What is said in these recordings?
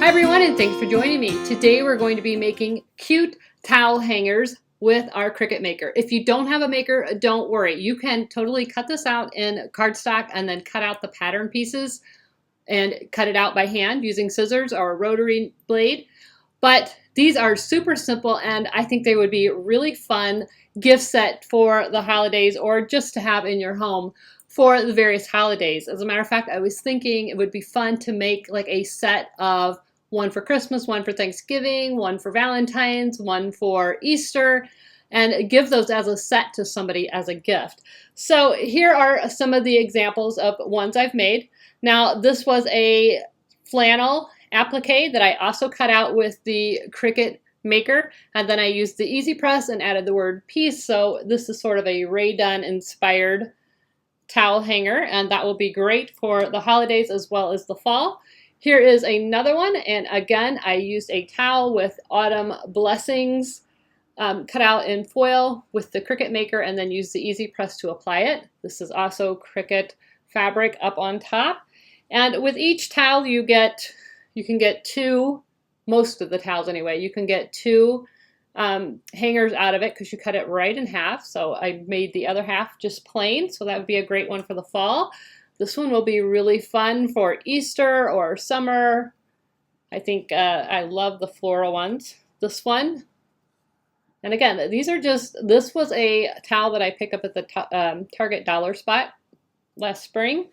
Hi everyone, and thanks for joining me. Today we're going to be making cute towel hangers with our Cricut maker. If you don't have a maker, don't worry. You can totally cut this out in cardstock and then cut out the pattern pieces and cut it out by hand using scissors or a rotary blade. But these are super simple, and I think they would be a really fun gift set for the holidays or just to have in your home for the various holidays. As a matter of fact, I was thinking it would be fun to make like a set of one for Christmas, one for Thanksgiving, one for Valentine's, one for Easter, and give those as a set to somebody as a gift. So here are some of the examples of ones I've made. Now this was a flannel applique that I also cut out with the Cricut maker, and then I used the Easy Press and added the word peace. So this is sort of a Ray Dunn inspired towel hanger, and that will be great for the holidays as well as the fall. Here is another one, and again I used a towel with autumn blessings cut out in foil with the Cricut maker and then used the Easy Press to apply it. This is also Cricut fabric up on top, and with each towel you can get two, most of the towels anyway, you can get two hangers out of it because you cut it right in half. So I made the other half just plain, so that would be a great one for the fall. This one will be really fun for Easter or summer. I think I love the floral ones. This one, and again, these are just, this was a towel that I picked up at the Target dollar spot last spring.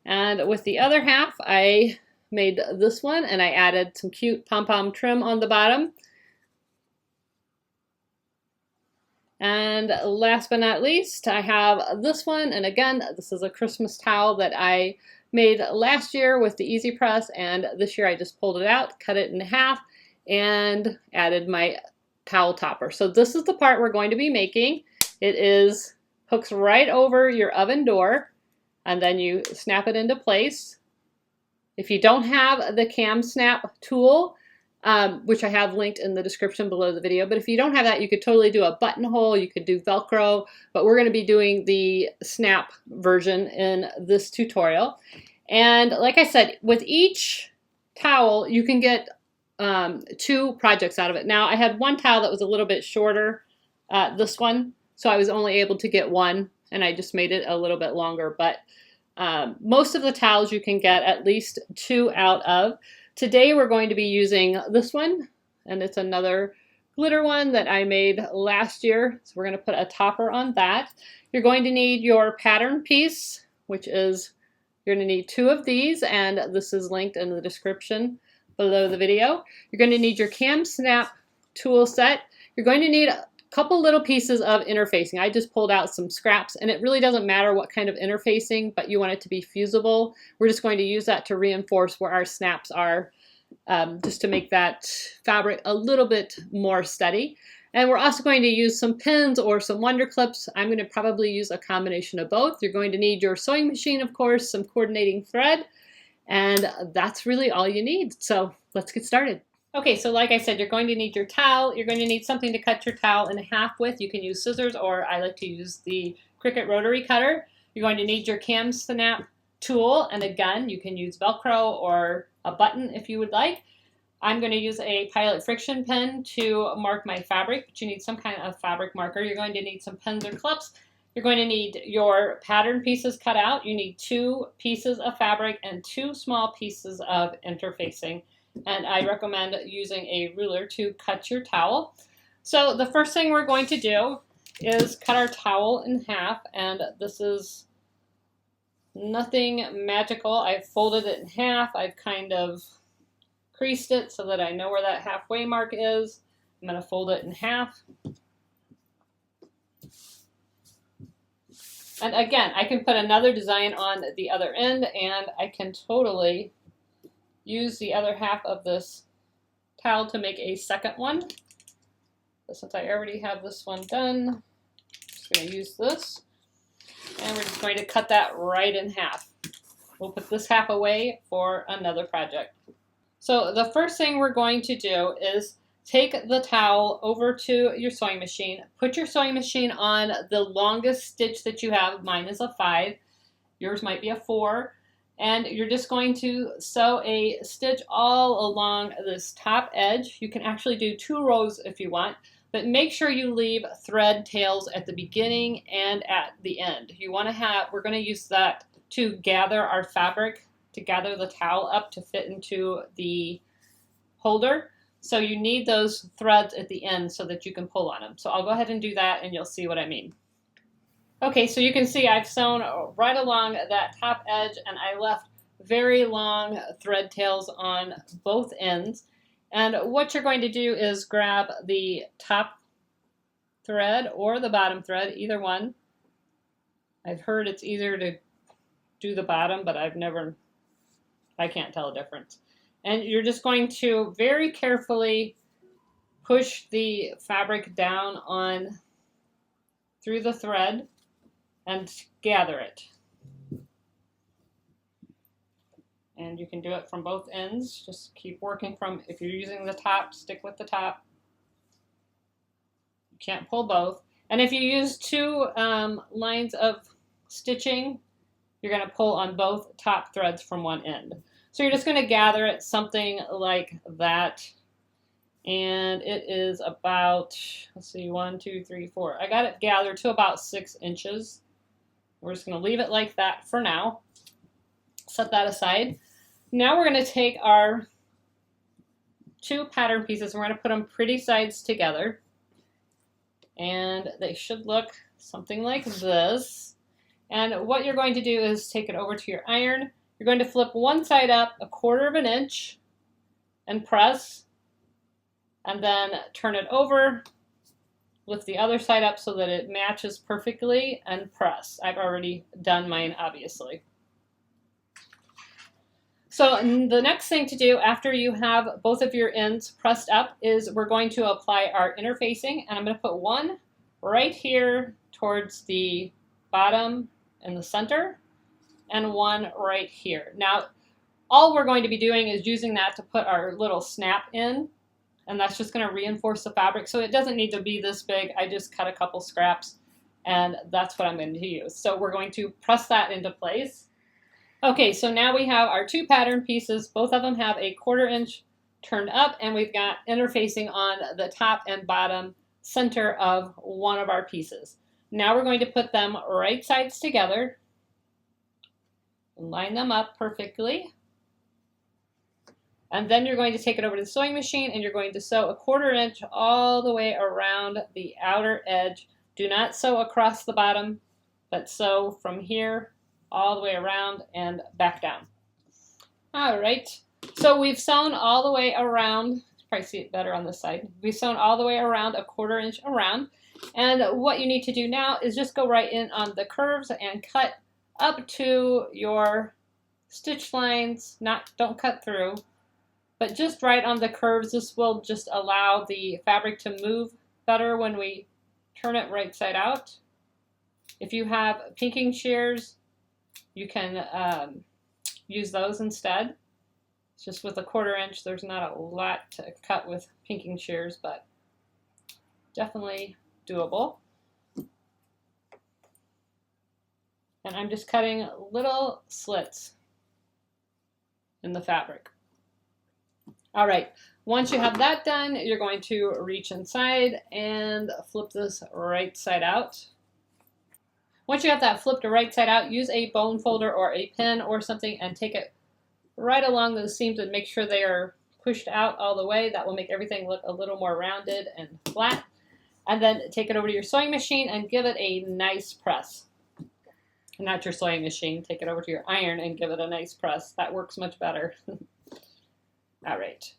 And with the other half, I made this one and I added some cute pom-pom trim on the bottom. And last but not least, I have this one, and again, this is a Christmas towel that I made last year with the Easy Press, and this year I just pulled it out, cut it in half, and added my towel topper. So this is the part we're going to be making. It hooks right over your oven door, and then you snap it into place. If you don't have the cam snap tool, which I have linked in the description below the video, but if you don't have that, you could totally do a buttonhole, you could do Velcro, but we're going to be doing the snap version in this tutorial. And like I said, with each towel, you can get two projects out of it. Now I had one towel that was a little bit shorter, this one, so I was only able to get one, and I just made it a little bit longer, but most of the towels you can get at least two out of. Today we're going to be using this one, and it's another glitter one that I made last year. So we're going to put a topper on that. You're going to need your pattern piece, which is, you're going to need two of these, and this is linked in the description below the video. You're going to need your cam snap tool set. You're going to need a couple little pieces of interfacing. I just pulled out some scraps, and it really doesn't matter what kind of interfacing, but you want it to be fusible. We're just going to use that to reinforce where our snaps are, just to make that fabric a little bit more steady. And we're also going to use some pins or some wonder clips. I'm going to probably use a combination of both. You're going to need your sewing machine, of course, some coordinating thread, and that's really all you need. So let's get started. Okay, so like I said, you're going to need your towel. You're going to need something to cut your towel in half with. You can use scissors, or I like to use the Cricut rotary cutter. You're going to need your cam snap tool, and again, you can use Velcro or a button if you would like. I'm going to use a Pilot friction pen to mark my fabric, but you need some kind of fabric marker. You're going to need some pins or clips. You're going to need your pattern pieces cut out. You need two pieces of fabric and two small pieces of interfacing. And I recommend using a ruler to cut your towel. So the first thing we're going to do is cut our towel in half, and this is nothing magical. I've folded it in half. I've kind of creased it so that I know where that halfway mark is. I'm going to fold it in half. And again, I can put another design on the other end, and I can totally use the other half of this towel to make a second one. But since I already have this one done, I'm just going to use this. And we're just going to cut that right in half. We'll put this half away for another project. So the first thing we're going to do is take the towel over to your sewing machine. Put your sewing machine on the longest stitch that you have. Mine is a 5. Yours might be a 4. And you're just going to sew a stitch all along this top edge. You can actually do 2 rows if you want, but make sure you leave thread tails at the beginning and at the end. You want to have, we're going to use that to gather our fabric, to gather the towel up to fit into the holder. So you need those threads at the end so that you can pull on them. So I'll go ahead and do that and you'll see what I mean. Okay, so you can see I've sewn right along that top edge and I left very long thread tails on both ends. And what you're going to do is grab the top thread or the bottom thread, either one. I've heard it's easier to do the bottom, but I can't tell the difference. And you're just going to very carefully push the fabric down on through the thread and gather it. And you can do it from both ends. Just keep working from, if you're using the top, stick with the top. You can't pull both. And if you use 2 lines of stitching, you're going to pull on both top threads from one end. So you're just going to gather it something like that. And it is about, let's see, 1, 2, 3, 4. I got it gathered to about 6 inches. We're just going to leave it like that for now. Set that aside. Now we're going to take our 2 pattern pieces. We're going to put them pretty sides together. And they should look something like this. And what you're going to do is take it over to your iron. You're going to flip one side up 1/4 of an inch and press. And then turn it over. Lift the other side up so that it matches perfectly and press. I've already done mine, obviously. So the next thing to do after you have both of your ends pressed up is we're going to apply our interfacing, and I'm going to put one right here towards the bottom in the center and one right here. Now all we're going to be doing is using that to put our little snap in, and that's just going to reinforce the fabric. So it doesn't need to be this big. I just cut a couple scraps and that's what I'm going to use. So we're going to press that into place. Okay, so now we have our 2 pattern pieces. Both of them have a 1/4 inch turned up, and we've got interfacing on the top and bottom center of one of our pieces. Now we're going to put them right sides together and line them up perfectly. And then you're going to take it over to the sewing machine and you're going to sew a 1/4 inch all the way around the outer edge. Do not sew across the bottom, but sew from here all the way around and back down. All right, so we've sewn all the way around. You probably see it better on this side. We've sewn all the way around a 1/4 inch around. And what you need to do now is just go right in on the curves and cut up to your stitch lines. Don't cut through, but just right on the curves. This will just allow the fabric to move better when we turn it right side out. If you have pinking shears, you can use those instead. It's just with a 1/4 inch, there's not a lot to cut with pinking shears, but definitely doable. And I'm just cutting little slits in the fabric. All right, once you have that done, you're going to reach inside and flip this right side out. Once you have that flipped right side out, use a bone folder or a pin or something and take it right along those seams and make sure they are pushed out all the way. That will make everything look a little more rounded and flat. And then take it over to your sewing machine and give it a nice press. Not your sewing machine, take it over to your iron and give it a nice press. That works much better. All right.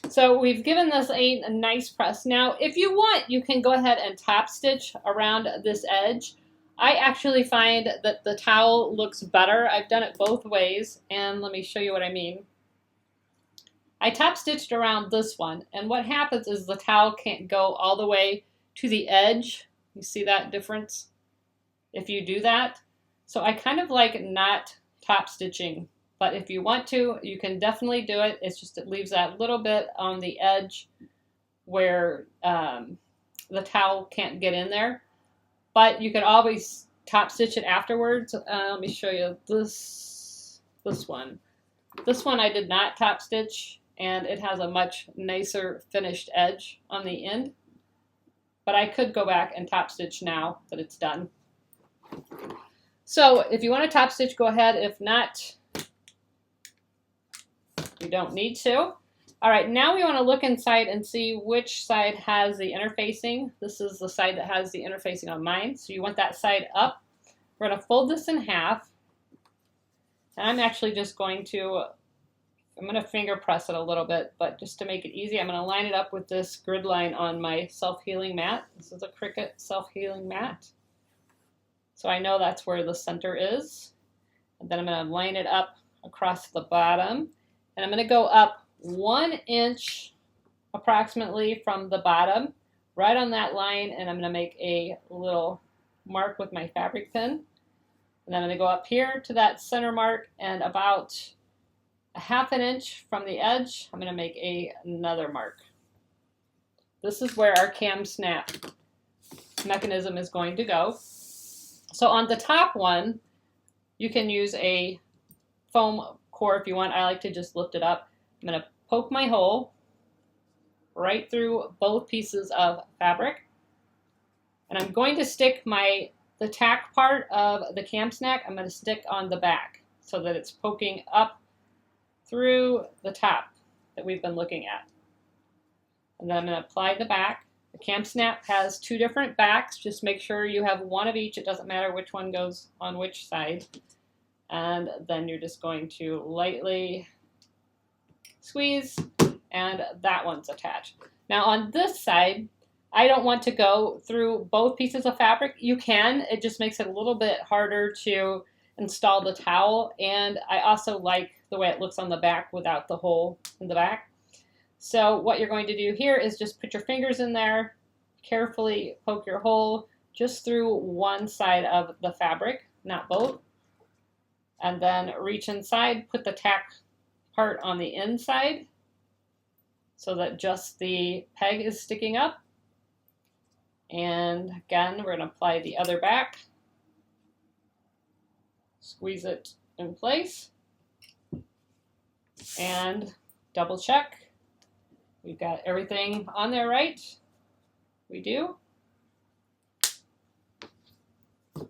So we've given this a nice press. Now, if you want, you can go ahead and top stitch around this edge. I actually find that the towel looks better. I've done it both ways, and let me show you what I mean. I top stitched around this one, and what happens is the towel can't go all the way to the edge. You see that difference if you do that? So I kind of like not top stitching. But if you want to, you can definitely do it. It's just it leaves that little bit on the edge where the towel can't get in there. But you can always top stitch it afterwards. Let me show you this. this one. This one I did not top stitch, and it has a much nicer finished edge on the end. But I could go back and top stitch now that it's done. So if you want to top stitch, go ahead. If not, you don't need to. All right, now we want to look inside and see which side has the interfacing. This is the side that has the interfacing on mine. So you want that side up. We're going to fold this in half. And I'm actually just going to, I'm going to finger press it a little bit, but just to make it easy, I'm going to line it up with this grid line on my self-healing mat. This is a Cricut self-healing mat. So I know that's where the center is. And then I'm going to line it up across the bottom. And I'm going to go up 1 inch approximately from the bottom, right on that line, and I'm going to make a little mark with my fabric pin. And then I'm going to go up here to that center mark, and about 1/2 inch from the edge, I'm going to make another mark. This is where our cam snap mechanism is going to go. So on the top one, you can use a foam core if you want. I like to just lift it up. I'm going to poke my hole right through both pieces of fabric. And I'm going to stick the tack part of the cam snack, I'm going to stick on the back so that it's poking up through the top that we've been looking at. And then I'm going to apply the back. The cam snap has 2 different backs. Just make sure you have one of each. It doesn't matter which one goes on which side. And then you're just going to lightly squeeze, and that one's attached. Now on this side, I don't want to go through both pieces of fabric. You can, it just makes it a little bit harder to install the towel, and I also like the way it looks on the back without the hole in the back. So what you're going to do here is just put your fingers in there, carefully poke your hole just through one side of the fabric, not both, and then reach inside, put the tack part on the inside so that just the peg is sticking up. And again, we're going to apply the other back, squeeze it in place, and double check. We've got everything on there right. We do.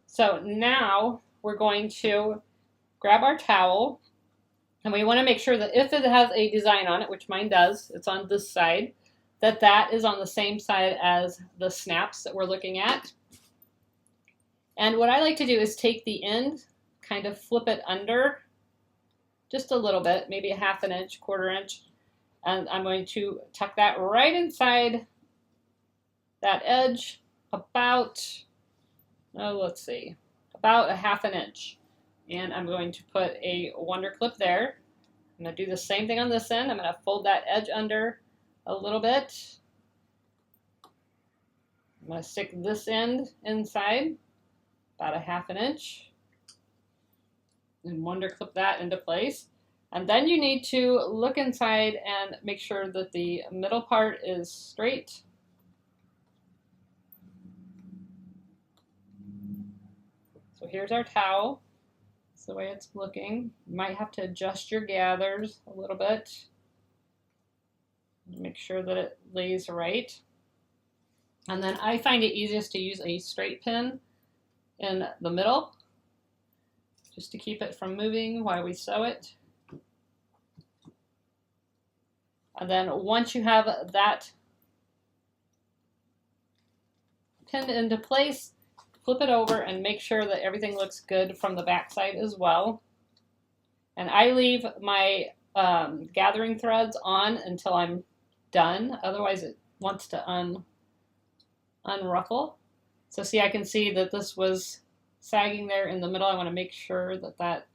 So now we're going to grab our towel, and we want to make sure that if it has a design on it, which mine does, it's on this side, that is on the same side as the snaps that we're looking at. And what I like to do is take the end, kind of flip it under just a little bit, maybe 1/2 inch, 1/4 inch, and I'm going to tuck that right inside that edge about, let's see, about 1/2 inch. And I'm going to put a wonder clip there. I'm going to do the same thing on this end. I'm going to fold that edge under a little bit. I'm going to stick this end inside about 1/2 inch and wonder clip that into place. And then you need to look inside and make sure that the middle part is straight. So here's our towel. That's the way it's looking. You might have to adjust your gathers a little bit. Make sure that it lays right. And then I find it easiest to use a straight pin in the middle just to keep it from moving while we sew it. And then once you have that pinned into place, flip it over and make sure that everything looks good from the back side as well. And I leave my gathering threads on until I'm done, otherwise it wants to unruffle. So see, I can see that this was sagging there in the middle. I want to make sure that that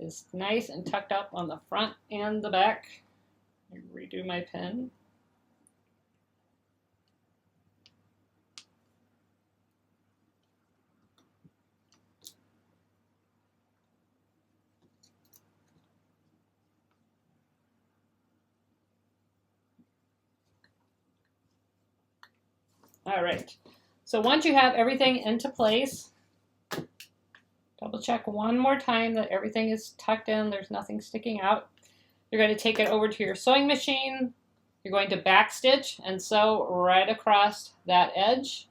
is nice and tucked up on the front and the back. Redo my pin. All right, so once you have everything into place, Double check one more time that everything is tucked in, there's nothing sticking out. You're going to take it over to your sewing machine. You're going to back stitch and sew right across that edge,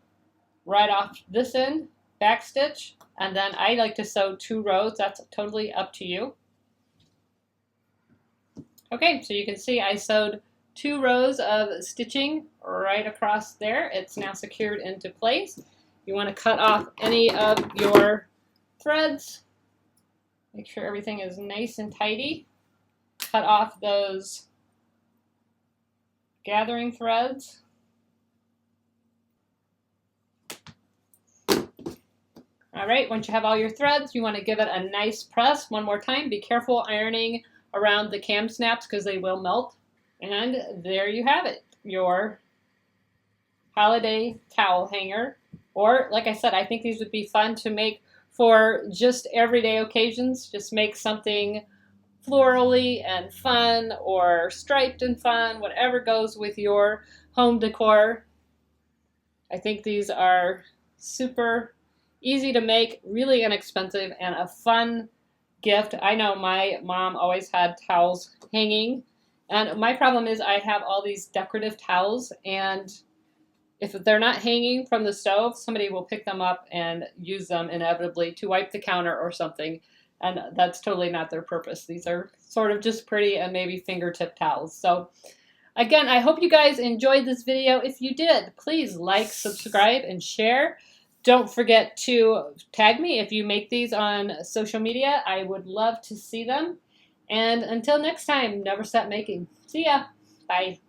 right off this end, back stitch, and then I like to sew 2 rows. That's totally up to you. Okay, so you can see I sewed 2 rows of stitching right across there. It's now secured into place. You want to cut off any of your threads. Make sure everything is nice and tidy. Cut off those gathering threads. All right, once you have all your threads, you want to give it a nice press one more time. Be careful ironing around the cam snaps because they will melt. And there you have it, your holiday towel hanger. Or, like I said, I think these would be fun to make for just everyday occasions. Just make something florally and fun, or striped and fun, whatever goes with your home decor. I think these are super easy to make, really inexpensive, and a fun gift. I know my mom always had towels hanging, and my problem is I have all these decorative towels, and if they're not hanging from the stove, somebody will pick them up and use them inevitably to wipe the counter or something. And that's totally not their purpose. These are sort of just pretty and maybe fingertip towels. So again, I hope you guys enjoyed this video. If you did, please like, subscribe, and share. Don't forget to tag me if you make these on social media. I would love to see them. And until next time, never stop making. See ya. Bye.